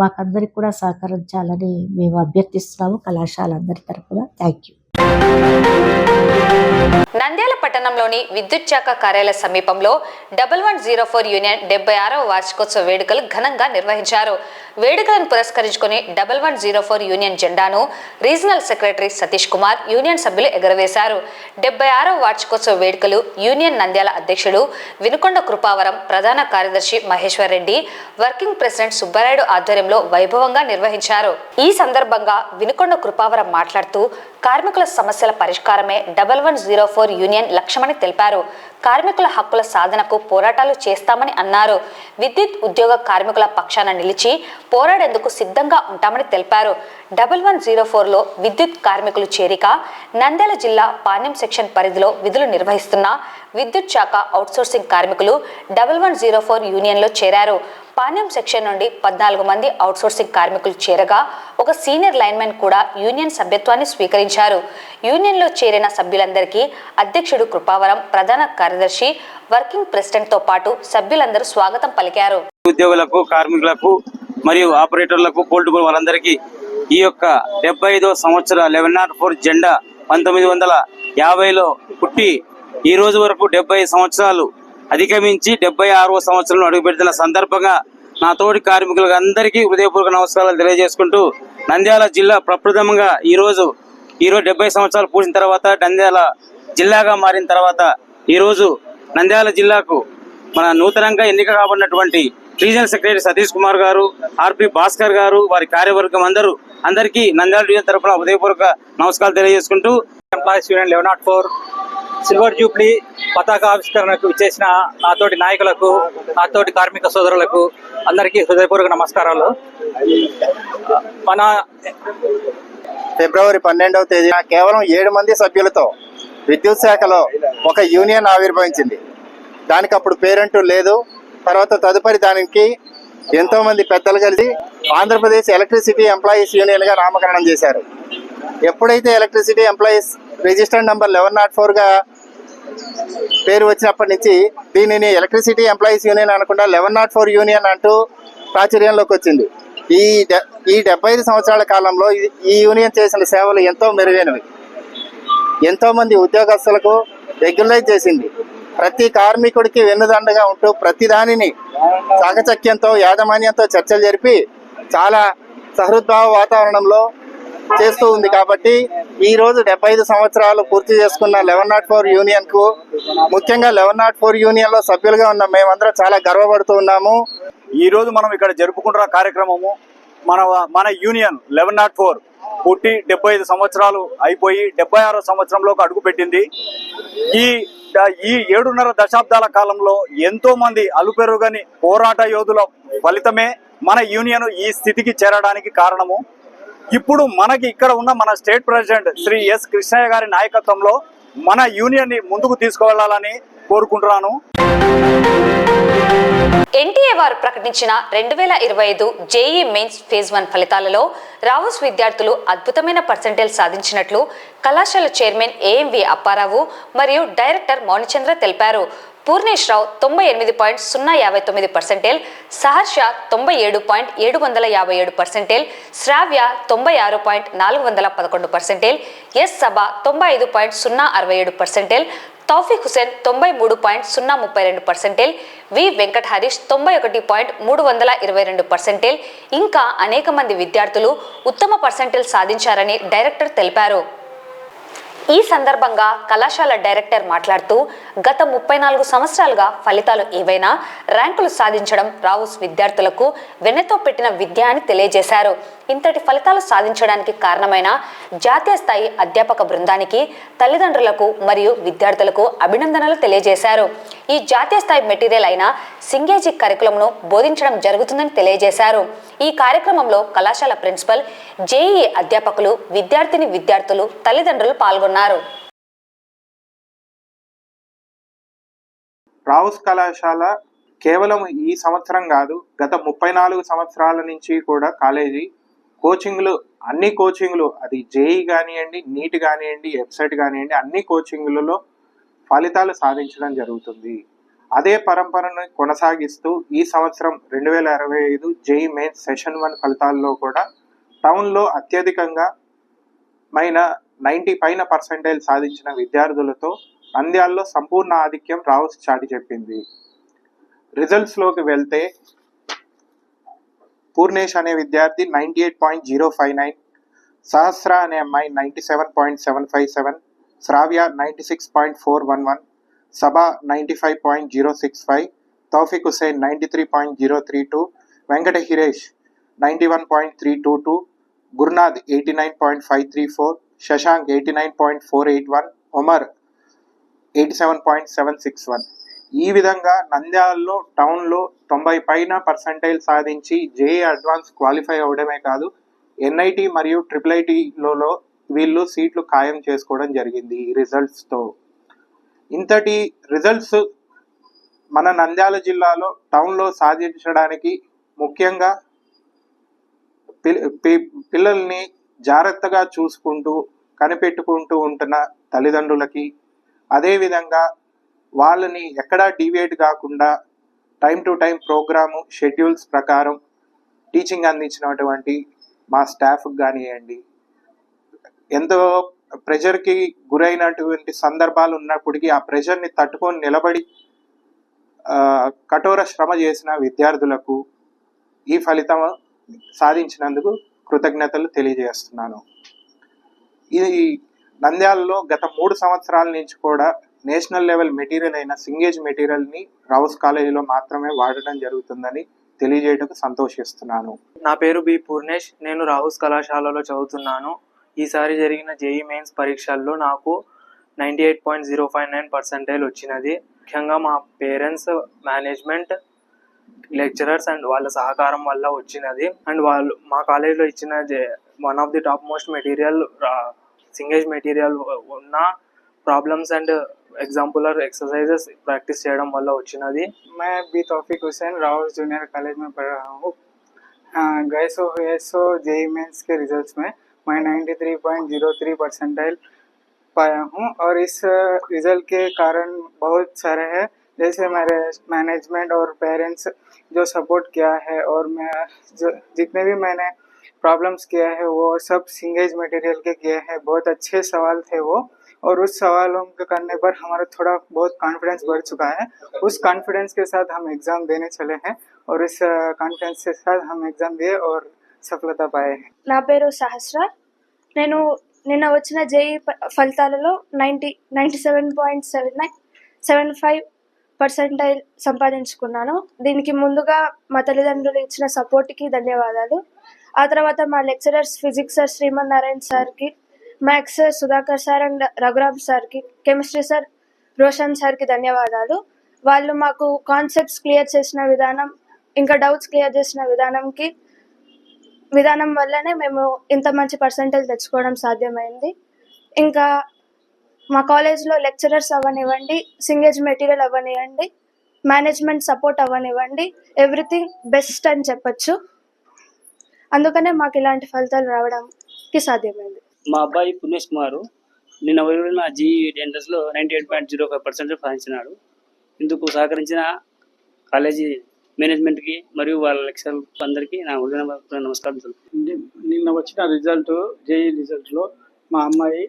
మాకందరికి కూడా సహకరించాలని మేము అభ్యర్థిస్తున్నాము కళాశాల అందరి తరఫున. Thank you. నంద్యాల పట్టణంలోని విద్యుత్ శాఖ కార్యాలయ సమీపంలో 1104 యూనియన్ 76వ వార్షికోత్సవ వేడుకలు ఘనంగా నిర్వహించారు. వేడుకలను పురస్కరించుకుని 1104 యూనియన్ జెండాను regional secretary Satish Kumar, union సభ్యులు ఎగురవేశారు. 76వ వార్షికోత్సవ వేడుకలు యూనియన్ నంద్యాల అధ్యక్షుడు వినుకొండ కృపావరం, ప్రధాన కార్యదర్శి మహేశ్వర్ రెడ్డి, వర్కింగ్ ప్రెసిడెంట్ సుబ్బారాయుడు ఆధ్వర్యంలో వైభవంగా నిర్వహించారు. ఈ సందర్భంగా వినుకొండ కృపావరం మాట్లాడుతూ కార్మికుల సమస్యల పరిష్కారమే 1104 యూనియన్ లక్ష్యమని తెలిపారు. కార్మికుల హక్కుల సాధనకు పోరాటాలు చేస్తామని అన్నారు. విద్యుత్ ఉద్యోగ కార్మికుల పక్షాన నిలిచి పోరాడేందుకు సిద్ధంగా ఉంటామని తెలిపారు. 1104లో విద్యుత్ కార్మికులు చేరిక నంద్యాల జిల్లా పాణ్యం సెక్షన్ పరిధిలో విధులు నిర్వహిస్తున్న విద్యుత్ శాఖ అవుట్సోర్సింగ్ కార్మికులు 1104 యూనియన్లో చేరారు. పాణ్యం సెక్షన్ నుండి 14 మంది అవుట్సోర్సింగ్ కార్మికులు చేరగా ఒక సీనియర్ లైన్మెన్ కూడా యూనియన్ సభ్యత్వాన్ని స్వీకరించారు. యూనియన్లో చేరిన సభ్యులందరికీ అధ్యక్షుడు కృపావరం, ప్రధాన కార్యదర్శి, వర్కింగ్ ప్రెసిడెంట్తో పాటు సభ్యులందరూ స్వాగతం పలికారు. ఉద్యోగులకు, కార్మికులకు మరియు ఆపరేటర్లకు, పోల్టుబుల్ వాళ్ళందరికీ ఈ యొక్క 75వ సంవత్సర 1104 జెండా 1950లో పుట్టి ఈ రోజు వరకు 70 సంవత్సరాలు అధిగమించి 76వ సంవత్సరంలో అడుగుపెడుతున్న సందర్భంగా నా తోటి కార్మికులకు అందరికీ హృదయపూర్వక నమస్కారాలు తెలియజేసుకుంటూ, నంద్యాల జిల్లా ప్రప్రథమంగా ఈరోజు 70 సంవత్సరాలు పూసిన తర్వాత నంద్యాల జిల్లాగా మారిన తర్వాత ఈరోజు నంద్యాల జిల్లాకు మన నూతనంగా ఎన్నిక కాబడినటువంటి రీజనల్ సెక్రటరీ సతీష్ కుమార్ గారు, ఆర్పి భాస్కర్ గారు, వారి కార్యవర్గం అందరికీ నంద్యాల డివిజన్ తరఫున హృదయపూర్వక నమస్కారాలు తెలియజేసుకుంటూ, ఎంప్లాయీస్ యూనియన్ 1104 సిల్వర్ జూబ్లీ పతాక ఆవిష్కరణకు ఇచ్చేసిన నాతోటి నాయకులకు, నాతోటి కార్మిక సోదరులకు అందరికీ హృదయపూర్వక నమస్కారాలు. మన ఫిబ్రవరి 12వ తేదీన కేవలం 7 మంది సభ్యులతో విద్యుత్ శాఖలో ఒక యూనియన్ ఆవిర్భవించింది. దానికి అప్పుడు పేరంటూ లేదు. తర్వాత తదుపరి దానికి ఎంతో మంది పెద్దలు కలిసి ఆంధ్రప్రదేశ్ ఎలక్ట్రిసిటీ ఎంప్లాయీస్ యూనియన్ గా నామకరణం చేశారు. ఎప్పుడైతే ఎలక్ట్రిసిటీ ఎంప్లాయీస్ రిజిస్టర్డ్ నంబర్ 1104గా పేరు వచ్చినప్పటి నుంచి దీనిని ఎలక్ట్రిసిటీ ఎంప్లాయీస్ యూనియన్ అనకుండా 1104 యూనియన్ అంటూ ప్రాచుర్యంలోకి వచ్చింది. ఈ 75 సంవత్సరాల కాలంలో ఈ యూనియన్ చేసిన సేవలు ఎంతో మెరుగైనవి. ఎంతో మంది ఉద్యోగస్తులకు రెగ్యులరైజ్ చేసింది. ప్రతి కార్మికుడికి వెన్నుదండగా ఉంటూ ప్రతి దానిని చాకచక్యంతో, యాజమాన్యంతో చర్చలు జరిపి చాలా సహృద్భావ వాతావరణంలో చేస్తూ ఉంది. కాబట్టి ఈ రోజు 75 సంవత్సరాలు పూర్తి చేసుకున్న 1104 యూనియన్ కు, ముఖ్యంగా 1104 యూనియన్ లో సభ్యులుగా ఉన్న మేమందరం చాలా గర్వపడుతూ ఉన్నాము. ఈ రోజు మనం ఇక్కడ జరుపుకుంటున్న కార్యక్రమము మన యూనియన్ 1104 పుట్టి 75 సంవత్సరాలు అయిపోయి 76వ సంవత్సరంలోకి అడుగుపెట్టింది. ఈ 7.5 దశాబ్దాల కాలంలో ఎంతో మంది అలుపెరుగని పోరాట యోధుల ఫలితమే మన యూనియన్ ఈ స్థితికి చేరడానికి కారణము. ఇప్పుడు మనకి ఇక్కడ ఉన్న మన state president Shri S Krishnaiah గారి నాయకత్వంలో మన యూనియన్ ని ముందుకు తీసుకువెళ్లాలని కోరుకుంటున్నాను. ఎన్టీఏ వారు ప్రకటించిన 2025 జేఈ మెయిన్స్ ఫేజ్ 1 ఫలితాలలో రావుస్ విద్యార్థులు అద్భుతమైన పర్సెంటేజ్ సాధించినట్లు కళాశాల చైర్మన్ ఏఎంవి అప్పారావు మరియు డైరెక్టర్ మౌనిచంద్ర తెలిపారు. పూర్ణేష్ రావు 98.059%, సహర్ష 97.757%, శ్రావ్య 96.411%, ఎస్ సభ 95.067%, తౌఫీక్ హుసేన్ 93.032%, వి వెంకట హరీష్ 91.322%, ఇంకా అనేక మంది విద్యార్థులు ఉత్తమ పర్సెంటేజ్ సాధించారని డైరెక్టర్ తెలిపారు. ఈ సందర్భంగా కళాశాల డైరెక్టర్ మాట్లాడుతూ, గత 34 సంవత్సరాలుగా ఫలితాలు ఏవైనా ర్యాంకులు సాధించడం రావుస్ విద్యార్థులకు వెన్నెతో పెట్టిన విద్య అని తెలియజేశారు. ఇంతటి ఫలితాలు సాధించడానికి కారణమైన జాతీయ స్థాయి అధ్యాపక బృందానికి, తల్లిదండ్రులకు మరియు విద్యార్థులకు అభినందనలు తెలియజేశారు. ఈ జాతీయ స్థాయి మెటీరియల్ అయిన సింగేజీ కరికులంను బోధించడం జరుగుతుందని తెలియజేశారు. ఈ కార్యక్రమంలో కళాశాల ప్రిన్సిపల్, జేఈ అధ్యాపకులు, విద్యార్థులు, తల్లిదండ్రులు పాల్గొన్నారు. రావుస్ కళాశాల కేవలం ఈ సంవత్సరం కాదు, గత 34 సంవత్సరాల నుంచి కూడా కాలేజీ కోచింగ్లు, అన్ని కోచింగ్లు, అది జేఈ కానివ్వండి, నీట్ కానివ్వండి, వెబ్సైట్ కానివ్వండి, అన్ని కోచింగ్లలో ఫలితాలు సాధించడం జరుగుతుంది. అదే పరంపరను కొనసాగిస్తూ ఈ సంవత్సరం 2025 జేఈ మెయిన్స్ సెషన్ 1 ఫలితాల్లో కూడా టౌన్లో అత్యధికంగా 90 పైన పర్సెంటైల్ సాధించిన విద్యార్థులతో నంద్యాలలో సంపూర్ణ ఆధిక్యం రావుస్ చాటి చెప్పింది. రిజల్ట్స్లోకి వెళ్తే పూర్ణేష్ అనే విద్యార్థి 98.059, సహస్ర అనే అమ్మాయి 97.757, శ్రావ్య 96.411, సభా 95.065, తౌఫిక్ హుసేన్ 93.032, వెంకట హిరేష్ 91.322, గురునాథ్ 89.534, శశాంక్ 89.481, ఒమర్ 87.761. ఈ విధంగా నంద్యాలలో టౌన్లో 90 పైన పర్సెంటైల్ సాధించి జేఈ అడ్వాన్స్ క్వాలిఫై అవడమే కాదు, ఎన్ఐటి మరియు IIITలలో వీళ్ళు సీట్లు ఖాయం చేసుకోవడం జరిగింది ఈ రిజల్ట్స్తో. ఇంతటి రిజల్ట్స్ మన నంద్యాల జిల్లాలో టౌన్లో సాధించడానికి ముఖ్యంగా పిల్లల్ని జాగ్రత్తగా చూసుకుంటూ కనిపెట్టుకుంటూ ఉంటున్న తల్లిదండ్రులకి, అదేవిధంగా వాళ్ళని ఎక్కడా డీవియేట్ కాకుండా time to time programme schedules ప్రకారం టీచింగ్ అందించినటువంటి మా స్టాఫ్కి కానివ్వండి, ఎంతో ప్రెషర్కి గురైనటువంటి సందర్భాలు ఉన్నప్పటికీ ఆ ప్రెషర్ని తట్టుకొని నిలబడి కఠోర శ్రమ చేసిన విద్యార్థులకు ఈ ఫలితం సాధించినందుకు కృతజ్ఞతలు తెలియజేస్తున్నాను. ఇది నంద్యాలలో గత 3 సంవత్సరాల నుంచి కూడా నేషనల్ లెవెల్ మెటీరియల్ అయిన సింగేజ్ మెటీరియల్ని రావుస్ కాలేజీలో మాత్రమే వాడటం జరుగుతుందని తెలియజేయడానికి సంతోషిస్తున్నాను. నా పేరు బి పూర్ణేష్, నేను రావుస్ కళాశాలలో చదువుతున్నాను. ఈసారి జరిగిన జేఈ మెయిన్స్ పరీక్షల్లో నాకు 98.059% వచ్చినది. ముఖ్యంగా మా పేరెంట్స్, మేనేజ్మెంట్, లెక్చరర్స్ అండ్ వాళ్ళ సహకారం వల్ల వచ్చినది. అండ్ వాళ్ళు మా కాలేజీలో ఇచ్చిన one of the top most material సింగేజ్ మెటీరియల్ ఉన్న problems and exemplar exercises practice చేయడం వల్ల వచ్చినది. मैं बी तौफीक हुसैन राउस जूनियर कॉलेज में पढ़ रहा हूँ. गए सो जेई मेंस के रिजल्ट्स में मैं 93.03% पाया हूँ और इस रिजल्ट के कारण बहुत सारे हैं, जैसे मेरे मैनेजमेंट और पेरेंट्स जो सपोर्ट किया है और मैं जितने भी मैंने प्रॉब्लम्स किया है वो सब सिंगेज मटेरियल के किए हैं. बहुत अच्छे सवाल थे वो, और उस सवालों के करने पर हमारा थोड़ा बहुत कॉन्फिडेंस बढ़ चुका है. उस कॉन्फिडेंस के साथ हम एग्ज़ाम देने चले हैं और इस कॉन्फिडेंस के साथ हम एग्ज़ाम दिए और सफलता पाए हैं. నా పేరు సహస్ర. నేను నిన్న వచ్చిన జేఈ ఫలితాలలో 97.75% సంపాదించుకున్నాను. దీనికి ముందుగా మా తల్లిదండ్రులు ఇచ్చిన సపోర్ట్కి ధన్యవాదాలు. ఆ తర్వాత మా lecturers physics sir Shriman Narayan సార్కి, maths sir Sudhakar sir and Raghuram సార్కి, కెమిస్ట్రీ సార్ రోషన్ సార్కి ధన్యవాదాలు. వాళ్ళు మాకు కాన్సెప్ట్స్ క్లియర్ చేసిన విధానం, ఇంకా డౌట్స్ క్లియర్ చేసిన విధానం వల్లనే మేము ఇంత మంచి పర్సెంటేజ్ తెచ్చుకోవడం సాధ్యమైంది. ఇంకా మా కాలేజ్లో లెక్చరర్స్ అవ్వనివ్వండి, సింగేజ్ మెటీరియల్ అవ్వనివ్వండి, మేనేజ్మెంట్ సపోర్ట్ అవ్వనివ్వండి, ఎవ్రీథింగ్ బెస్ట్ అని చెప్పచ్చు. అందుకనే మాకు ఇలాంటి ఫలితాలు రావడానికి సాధ్యమైంది. మా అబ్బాయి పుణ్యేష్ కుమార్ నిన్న జరిగిన జీఈ ఎంట్రన్స్లో 98.05% సాధించినాడు. ఇందుకు సహకరించిన కాలేజీ మేనేజ్మెంట్కి మరియు వాళ్ళ లెక్చరర్ అందరికీ నా హృదయపూర్వక నమస్కారం. నిన్న వచ్చిన రిజల్ట్ జేఈ రిజల్ట్లో మా అమ్మాయి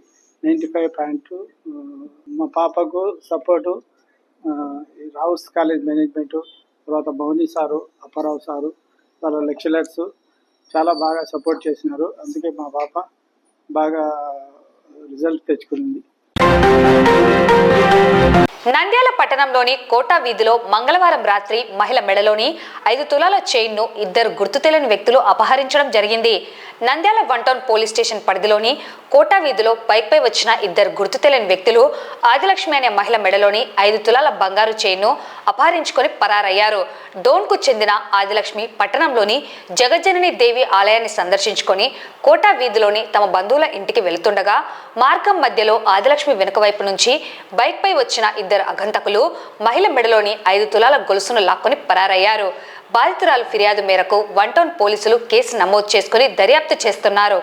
95. మా పాపకు సపోర్టు రావుస్ కాలేజ్ మేనేజ్మెంటు, తర్వాత భవనీ సారు, అప్పారావు సారు, వాళ్ళ లెక్చరర్స్ చాలా బాగా సపోర్ట్ చేసినారు. అందుకే మా పాప బాగా రిజల్ట్ తెచ్చుకుంది. నంద్యాల పట్టణంలోని కోటా వీధిలో మంగళవారం రాత్రి మహిళ మెడలోని 5 తులాల చైన్ను 2 గుర్తు తెలియని వ్యక్తులు అపహరించడం జరిగింది. నంద్యాల 1 టౌన్ పోలీస్ స్టేషన్ పరిధిలోని కోటా వీధిలో బైక్పై వచ్చిన 2 గుర్తు తెలియని వ్యక్తులు ఆదిలక్ష్మి అనే మహిళ మెడలోని 5 తులాల బంగారు చైన్ను అపహరించుకొని పరారయ్యారు. డోన్కు చెందిన ఆదిలక్ష్మి పట్టణంలోని జగజ్జనని దేవి ఆలయాన్ని సందర్శించుకొని కోటా వీధిలోని తమ బంధువుల ఇంటికి వెళుతుండగా మార్గం మధ్యలో ఆదిలక్ష్మి వెనుక వైపు నుంచి బైక్పై వచ్చిన 2 అగంతకులు మహిళ మెడలోని 5 తులాల గొలుసును లాక్కొని పరారయ్యారు. బాధితురాలు ఫిర్యాదు మేరకు 1 టౌన్ పోలీసులు కేసు నమోదు చేసుకుని దర్యాప్తు చేస్తున్నారు.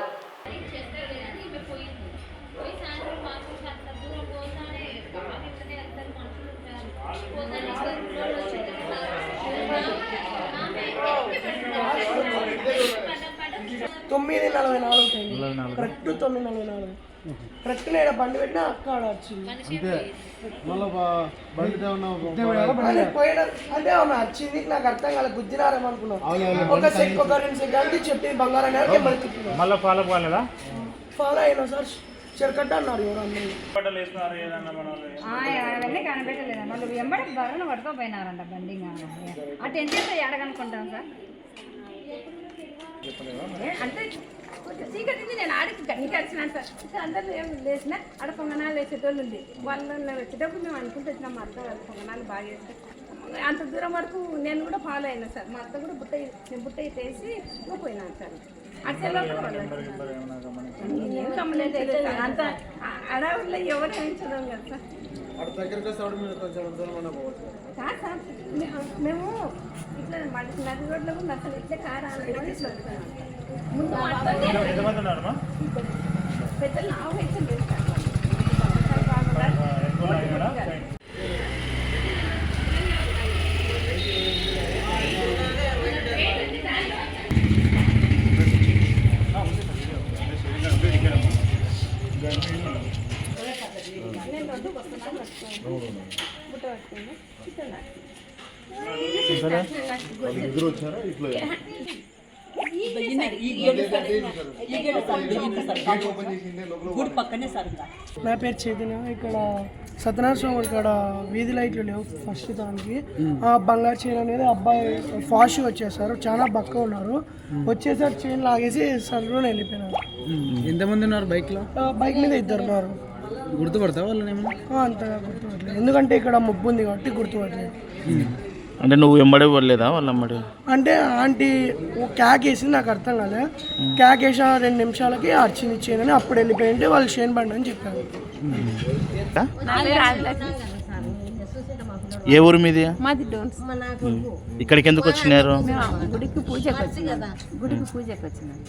9:44 టైం కరెక్ట్ 9:44 కరెక్ట్ నేను బండి పెట్టినా అక్క ఆడ వచ్చింది అదే పోయిన అంటే ఆమె వచ్చింది నాకు అర్థం కాలేదు గుద్దినారేమనుకున్నాను ఒక 2 సెకండ్ చెప్పి బంగారం మళ్ళీ ఫాలో కాలేదా? ఫాలో అయినా సార్ చెరకట్ట అన్నారు ఎవరు అన్నది అవన్నీ కనిపెట్టలేదు మళ్ళీ వెంబడి బర్రెను పడుకోపోయినారంట బండి ఆ టెన్షన్ ఎడగనుకుంటాం సార్ అంటే చీకటి నేను ఆడికి గంటకి వచ్చినాను సార్ అందరూ ఏం లేచిన ఆడ పొంగనాలు వేసేటోళ్ళు ఉంది వాళ్ళు వచ్చేటప్పుడు మేము అనుకుంటూ వచ్చినాం మా అత్త వాళ్ళు పొంగనాలు బాగా వేస్తే అంత దూరం వరకు నేను కూడా ఫాలో అయినా సార్ మా అత్త కూడా బుట్ట వేసి పోయినాను సార్ అట్లా ఏం కమ్మలేదు అంత అడవుల్లో ఎవరు వేయించడం కదా సార్ సార్ మేము ఇట్లా నది రోడ్లో కూడా అసలు ఇట్లా కారు ఆనుకొని ఇట్లా వస్తున్నాం ముందు పెద్దలు నాకు వేసింది నా పేరు చైతన్య. ఇక్కడ సత్యనారాయణ స్వామి ఇక్కడ వీధి లైట్లు లేవు ఫస్ట్ దానికి. ఆ బంగారు చైన్ అనేది అబ్బాయి ఫాస్ట్ వచ్చేసారు, చాలా బక్క ఉన్నారు, వచ్చేసారి చైన్ లాగేసి సర్లో వెళ్ళిపోయినారు. ఎంతమంది ఉన్నారు బైక్ లో? బైక్ మీద 2 ఉన్నారు. గుర్తుపడతావా వాళ్ళని ఏమన్నా? అంతగా గుర్తుపట్టలేదు, ఎందుకంటే ఇక్కడ ముప్పు ఉంది కాబట్టి గుర్తుపట్టలేదు. అంటే నువ్వు వెంబడే పడలేదా వాళ్ళ అమ్మడి? అంటే ఆంటీ క్యాక్ వేసింది, నాకు అర్థం కాలే. క్యాక్ వేసిన 2 నిమిషాలకి అర్చింది చైన్ అని, అప్పుడు వెళ్ళిపోయింటే వాళ్ళు చైన్ బండి అని చెప్పారు. ఏ ఊరు మీది? మాది డోన్స్. ఇక్కడికి ఎందుకు వచ్చినారు? గుడికి పూజకి వచ్చినాను.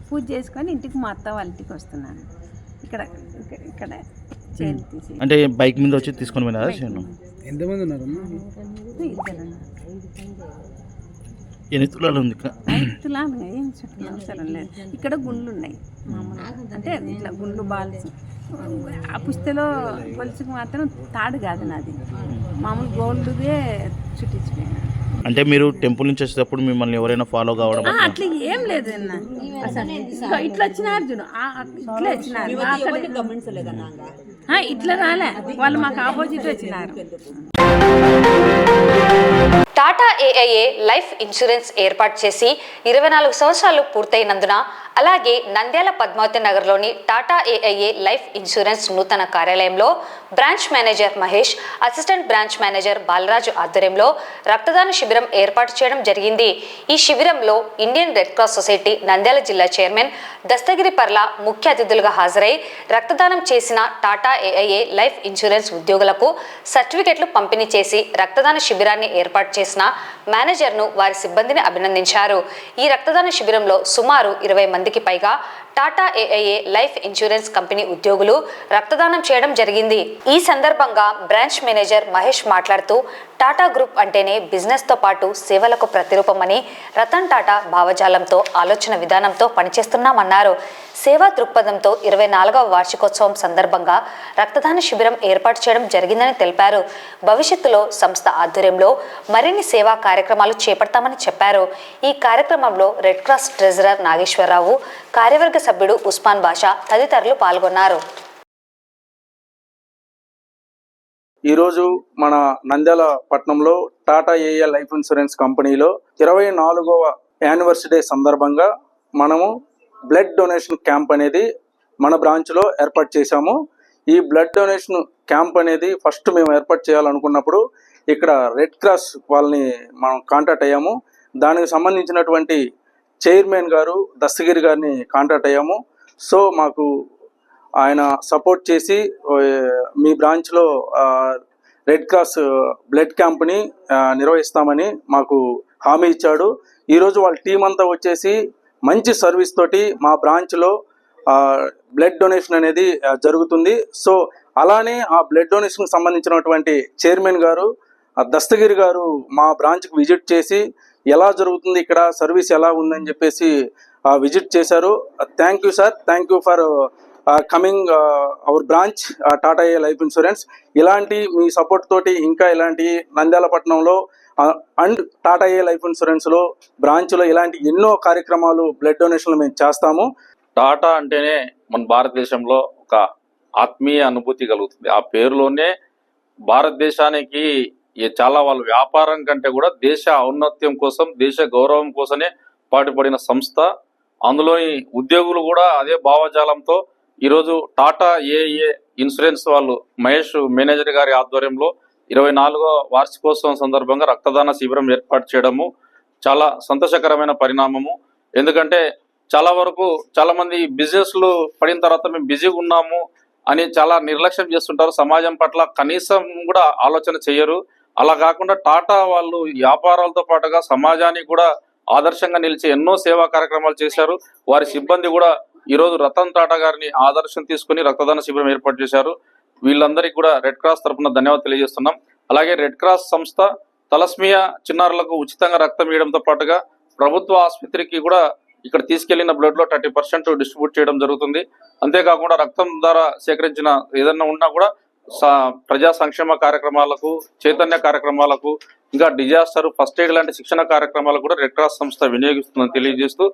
పూజ చేసుకొని ఇంటికి మా అత్త వాళ్ళ ఇంటికి వస్తున్నాను. ఇక్కడ చైన్ తీసి అంటే బైక్ మీద వచ్చి తీసుకొని పోయినారా చైన్? ఎంతమంది ఉన్నారు? 2 ఎన్ని తులాలు ఉంది? తులాలు ఏం అవసరం లేదు. ఇక్కడ గుండ్లు ఉన్నాయి మామూలుగా, అంటే ఇట్లా గుండ్లు బాల్స్. ఆ పుస్తలో గొలుసుకు మాత్రం తాడు కాదు నాది, మామూలు గోల్డ్దే చుట్టించిపోయినా. అంటే మీరు టెంపుల్ నుంచి వచ్చేటప్పుడు మిమ్మల్ని ఎవరైనా ఫాలో కావడం అట్లా ఏం లేదు అన్న. ఇట్లా వచ్చినారు చూడు, ఇట్లా వచ్చినారు, ఇట్లా రాలే, వాళ్ళు మాకు ఆపోజిట్ వచ్చినారు. టాటా ఏఐఏ లైఫ్ ఇన్సూరెన్స్ ఏర్పాటు చేసి 24 సంవత్సరాలు పూర్తయినందున, అలాగే నంద్యాల పద్మావతి నగర్లోని టాటా ఏఐఏ లైఫ్ ఇన్సూరెన్స్ నూతన కార్యాలయంలో branch manager Mahesh, assistant branch manager Balaraju ఆధ్వర్యంలో రక్తదాన శిబిరం ఏర్పాటు చేయడం జరిగింది. ఈ శిబిరంలో Indian red cross society Nandyal జిల్లా చైర్మన్ దస్తగిరి పర్ల ముఖ్య అతిథులుగా హాజరై రక్తదానం చేసిన టాటా ఏఐఏ లైఫ్ ఇన్సూరెన్స్ ఉద్యోగులకు సర్టిఫికెట్లు పంపిణీ చేసి రక్తదాన శిబిరాన్ని ఏర్పాటు చేసిన మేనేజర్ను, వారి సిబ్బందిని అభినందించారు. ఈ రక్తదాన శిబిరంలో సుమారు 20 మందికి పైగా Tata AIA life insurance company ఉద్యోగులు రక్తదానం చేయడం జరిగింది. ఈ సందర్భంగా బ్రాంచ్ మేనేజర్ మహేష్ మాట్లాడుతూ, టాటా గ్రూప్ అంటేనే బిజినెస్తో పాటు సేవలకు ప్రతిరూపమని, రతన్ టాటా భావజాలంతో, ఆలోచన విధానంతో పనిచేస్తున్నామన్నారు. సేవా దృక్పథంతో 24వ వార్షికోత్సవం సందర్భంగా రక్తదాన శిబిరం ఏర్పాటు చేయడం జరిగిందని తెలిపారు. భవిష్యత్తులో సంస్థ ఆధ్వర్యంలో మరిన్ని సేవా కార్యక్రమాలు చేపడతామని చెప్పారు. ఈ కార్యక్రమంలో రెడ్ క్రాస్ ట్రెజరర్ నాగేశ్వరరావు, కార్యవర్గ సభ్యుడు ఉస్మాన్ బాషా తదితరులు పాల్గొన్నారు. ఈరోజు మన నంద్యాల పట్టణంలో టాటా ఏఐఏ లైఫ్ ఇన్సూరెన్స్ కంపెనీలో 24వ యానివర్సరీ సందర్భంగా మనము బ్లడ్ డొనేషన్ క్యాంప్ అనేది మన బ్రాంచ్లో ఏర్పాటు చేశాము. ఈ బ్లడ్ డొనేషన్ క్యాంప్ అనేది ఫస్ట్ మేము ఏర్పాటు చేయాలనుకున్నప్పుడు ఇక్కడ రెడ్ క్రాస్ వాళ్ళని మనం కాంటాక్ట్ అయ్యాము. దానికి సంబంధించినటువంటి చైర్మన్ గారు దస్తగిరి గారిని కాంటాక్ట్ అయ్యాము. సో మాకు ఆయన సపోర్ట్ చేసి మీ బ్రాంచ్లో రెడ్ క్రాస్ బ్లడ్ క్యాంప్ని నిర్వహిస్తామని మాకు హామీ ఇచ్చాడు. ఈరోజు వాళ్ళ టీం అంతా వచ్చేసి మంచి సర్వీస్ తోటి మా బ్రాంచ్లో బ్లడ్ డొనేషన్ అనేది జరుగుతుంది. సో అలానే ఆ బ్లడ్ డొనేషన్కి సంబంధించినటువంటి చైర్మన్ గారు దస్తగిరి గారు మా బ్రాంచ్కి విజిట్ చేసి ఎలా జరుగుతుంది, ఇక్కడ సర్వీస్ ఎలా ఉందని చెప్పేసి విజిట్ చేశారు. Thank you sir, thank you for coming our branch Tata A life insurance. ఇలాంటి మీ సపోర్ట్ తోటి ఇంకా ఇలాంటి నంద్యాల పట్టణంలో అండ్ టాటా ఏ లైఫ్ ఇన్సూరెన్స్లో బ్రాంచ్లో ఇలాంటి ఎన్నో కార్యక్రమాలు బ్లడ్ డొనేషన్లు మేము చేస్తాము. టాటా అంటేనే మన భారతదేశంలో ఒక ఆత్మీయ అనుభూతి కలుగుతుంది. ఆ పేరులోనే భారతదేశానికి చాలా వాళ్ళ వ్యాపారం కంటే కూడా దేశ ఔన్నత్యం కోసం, దేశ గౌరవం కోసమే పాటుపడిన సంస్థ. అందులోని ఉద్యోగులు కూడా అదే భావజాలంతో ఈరోజు టాటా ఏఏ ఇన్సూరెన్స్ వాళ్ళు మహేష్ మేనేజర్ గారి ఆధ్వర్యంలో 24వ వార్షికోత్సవం సందర్భంగా రక్తదాన శిబిరం ఏర్పాటు చేయడము చాలా సంతోషకరమైన పరిణామము. ఎందుకంటే చాలా వరకు చాలా మంది బిజినెస్లు పడిన తర్వాత మేము బిజీగా ఉన్నాము అని చాలా నిర్లక్ష్యం చేస్తుంటారు. సమాజం పట్ల కనీసం కూడా ఆలోచన చేయరు. అలా కాకుండా టాటా వాళ్ళు వ్యాపారాలతో పాటుగా సమాజానికి కూడా ఆదర్శంగా నిలిచి ఎన్నో సేవా కార్యక్రమాలు చేశారు. వారి సిబ్బంది కూడా ఈరోజు రతన్ టాటా గారిని ఆదర్శం తీసుకుని రక్తదాన శిబిరం ఏర్పాటు చేశారు. వీళ్ళందరికీ కూడా రెడ్ క్రాస్ తరఫున ధన్యవాదాలు తెలియజేస్తున్నాం. అలాగే రెడ్ క్రాస్ సంస్థ తలస్మియా చిన్నారులకు ఉచితంగా రక్తం ఇవ్వడంతో పాటుగా ప్రభుత్వ ఆసుపత్రికి కూడా ఇక్కడ తీసుకెళ్లిన బ్లడ్ లో 30% డిస్ట్రిబ్యూట్ చేయడం జరుగుతుంది. అంతేకాకుండా రక్తం ద్వారా సేకరించిన ఏదన్నా ఉన్నా కూడా ప్రజా సంక్షేమ కార్యక్రమాలకు, చైతన్య కార్యక్రమాలకు, ఇంకా డిజాస్టర్ ఫస్ట్ ఎయిడ్ లాంటి శిక్షణ కార్యక్రమాలకు కూడా రెడ్ క్రాస్ సంస్థ వినియోగిస్తుందని తెలియజేస్తూ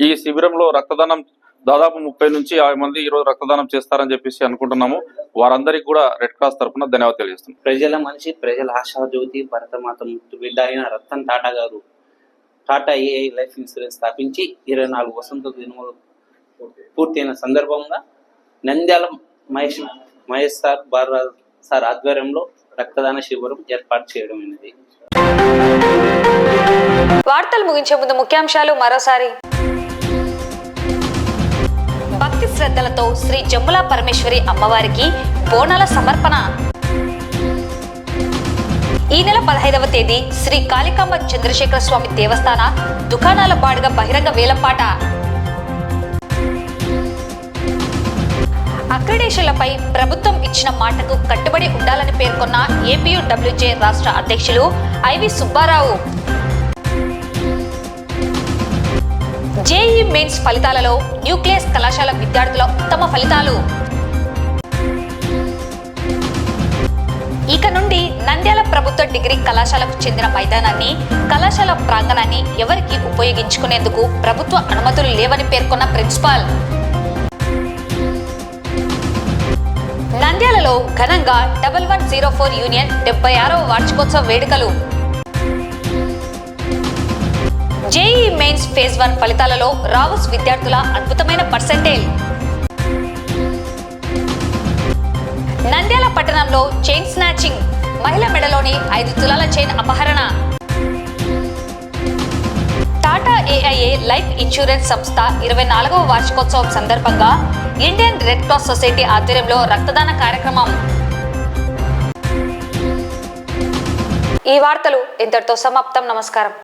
ఈ శిబిరంలో రక్తదానం దాదాపు 30 నుంచి 50 మంది ఈరోజు రక్తదానం చేస్తారని చెప్పేసి అనుకుంటున్నాము. వారందరికీ కూడా రెడ్ క్రాస్ తరఫున ధన్యవాదాలు తెలియజేస్తున్నాం. ప్రజల మనిషి, ప్రజల ఆశాజ్యోతి, భరతమాత ముద్దు బిడ్డ అయిన రతన్ టాటా గారు టాటా ఏఐ లైఫ్ ఇన్సూరెన్స్ స్థాపించి 24 వసంత దినములు పూర్తయిన సందర్భంగా నంద్యాల మహేష్ సార్ ఆధ్వర్యంలో రక్తదాన శిబిరం ఏర్పాటు చేయడం అనేది. వార్తలు ముగించే ముందు ముఖ్యాంశాలు మరోసారి. భక్తి శ్రద్ధలతో శ్రీ జమ్ముల పరమేశ్వరి అమ్మవారికి బోనాల సమర్పణ. ఈ నెల 15వ తేదీ శ్రీ కాళికాంబ చంద్రశేఖర స్వామి దేవస్థాన దుకాణాల బాడుగ బహిరంగ వేలంపాట. అక్రిడేషన్లపై ప్రభుత్వం ఇచ్చిన మాటకు కట్టుబడి ఉండాలని పేర్కొన్న ఏపీయూడబ్ల్యూజే రాష్ట్ర అధ్యక్షులు ఐవి సుబ్బారావు. జేఈ మెయిన్స్ ఫలితాలలో న్యూక్లియస్ కళాశాల విద్యార్థుల ఉత్తమ ఫలితాలు. ఇక నుండి నంద్యాల ప్రభుత్వ డిగ్రీ కళాశాలకు చెందిన మైదానాన్ని, కళాశాల ప్రాంగణాన్ని ఎవరికి ఉపయోగించుకునేందుకు ప్రభుత్వ అనుమతులు లేవని పేర్కొన్న ప్రిన్సిపాల్. నంద్యాలలో ఘనంగా 1104 యూనియన్ 76వ వార్షికోత్సవ వేడుకలు. జేఈ మెయిన్స్ ఫేజ్ 1 ఫలితాలలో రావుస్ విద్యార్థుల అద్భుతమైన పర్సెంటేజ్. నంద్యాల పట్టణంలో చైన్ స్నాచింగ్, మహిళ మెడలోని 5 తులాల చైన్ అపహరణ. టాటా ఏఐఏ లైఫ్ ఇన్సూరెన్స్ సంస్థ 24వ వార్షికోత్సవం సందర్భంగా ఇండియన్ రెడ్ క్రాస్ సొసైటీ ఆధ్వర్యంలో రక్తదాన కార్యక్రమం. ఈ వార్తలు ఇంతటితో సమాప్తం. నమస్కారం.